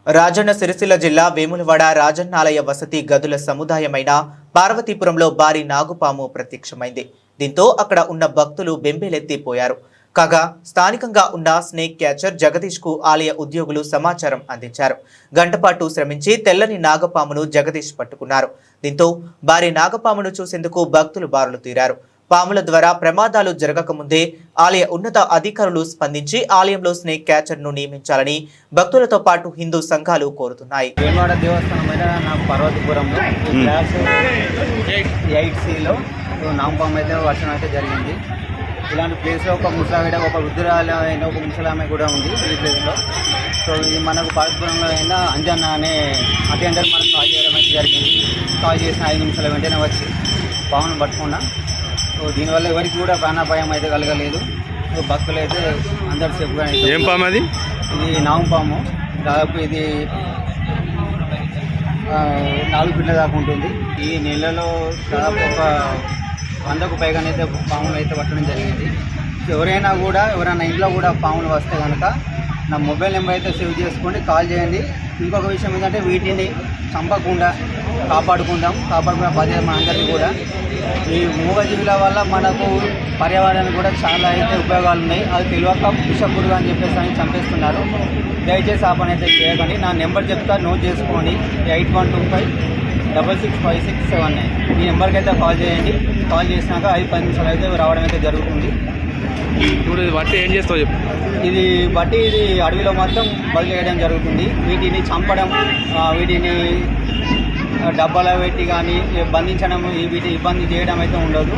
రాజన్న సిరిసిల్ల జిల్లా వేములవాడ రాజన్నాలయ వసతి గదుల సముదాయమైన పార్వతీపురంలో భారీ నాగుపాము ప్రత్యక్షమైంది. దీంతో అక్కడ ఉన్న భక్తులు బెంబేలెత్తిపోయారు. కాగా స్థానికంగా ఉన్న స్నేక్ క్యాచర్ జగదీష్ కు ఆలయ ఉద్యోగులు సమాచారం అందించారు. గంటపాటు శ్రమించి తెల్లని నాగపామును జగదీష్ పట్టుకున్నారు. దీంతో భారీ నాగపామును చూసేందుకు భక్తులు బారులు తీరారు. పాముల ద్వారా ప్రమాదాలు జరగకముందే ఆలయ ఉన్నత అధికారులు స్పందించి ఆలయంలో స్నేక్ క్యాచర్ ను నియమించాలని భక్తులతో పాటు హిందూ సంఘాలు కోరుతున్నాయి. వేములవాడ దేవస్థానమైన నాకు పార్వతీపురంలో క్లాస్ 8Cలో నాగపాము అయితే వర్షం అయితే జరిగింది. ఇలాంటి ప్లేస్లో ఒక ముసలావిడ, ఒక వృద్ధురాలైన ఒక ముసలామె కూడా ఉంది ఈ ప్లేస్లో. సో ఇది మనకు పార్వతీపురంలో అయినా అంజన్న అనే అటెండర్ మనకు కాల్ చేయడం అయితే జరిగింది. కాల్ చేసిన 5 నిమిషాల వెంటనే వచ్చి పామును పట్టుకున్నా. సో దీనివల్ల ఎవరికి కూడా ప్రాణాపాయం అయితే కలగలేదు. సో భక్తులు అయితే అందరు సేఫ్గా అయితే. ఏం పాము అది? ఇది నాగపాము. దాదాపు ఇది 4 ఫీట్ల దాకా ఉంటుంది. ఈ నెలలో దాదాపు ఒక 100కు పైగానైతే పాములు అయితే పట్టడం జరిగింది. ఎవరైనా ఇంట్లో కూడా పాములు వస్తే కనుక నా మొబైల్ నెంబర్ అయితే సేవ్ చేసుకోండి, కాల్ చేయండి. ఇంకొక విషయం ఏంటంటే వీటిని చంపకుండా కాపాడుకునే బాధ్యత మన అందరికీ కూడా. ఈ మూగజీవుల వల్ల మనకు పర్యావరణానికి కూడా చాలా అయితే ఉపయోగాలు ఉన్నాయి. అది తెలియక విషపురుగు అని చెప్పేసి అని చంపేస్తున్నారు. దయచేసి ఆ పని అయితే చేయకండి. నా నెంబర్ చెప్తా, నోట్ చేసుకోండి. 8125665679. ఈ నెంబర్కి అయితే కాల్ చేయండి. కాల్ చేసినాక 5-10 నిమిషాలు అయితే రావడం అయితే జరుగుతుంది. ఇప్పుడు బట్టి ఏం చేస్తావు చెప్పు. ఇది అడవిలో మొత్తం వదిలేయడం జరుగుతుంది. వీటిని చంపడం, వీటిని డబ్బాలో పెట్టి కానీ బంధించడం, వీటిని ఇబ్బంది చేయడం అయితే ఉండదు.